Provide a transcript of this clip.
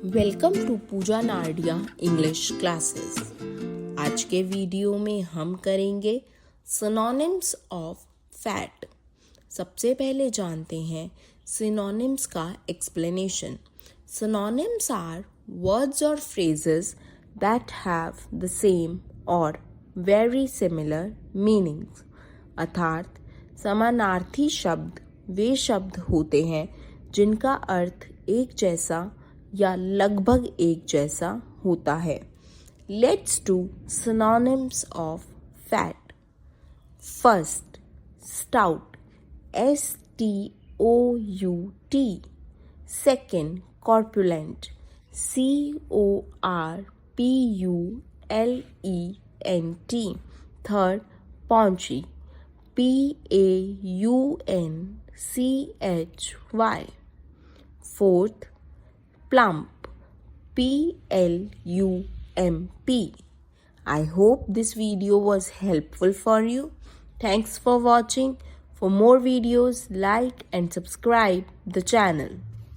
Welcome to Pooja Nardia English classes. आज के video में हम करेंगे सिनोनिम्स ऑफ फैट। सबसे पहले जानते हैं सिनोनिम्स का एक्सप्लेनेशन। सिनोनिम्स आर वर्ड्स और phrases that have the same और वेरी सिमिलर मीनिंग्स। अर्थात समानार्थी शब्द वे शब्द होते हैं जिनका अर्थ एक जैसा या लगभग एक जैसा होता है। Let's do synonyms of fat. First, stout, STOUT। Second, corpulent, CORPULENT। Third, paunchy, PAUNCHY। Fourth, plump, PLUMP. I hope this video was helpful for you. Thanks for watching. For more videos, like and subscribe the channel.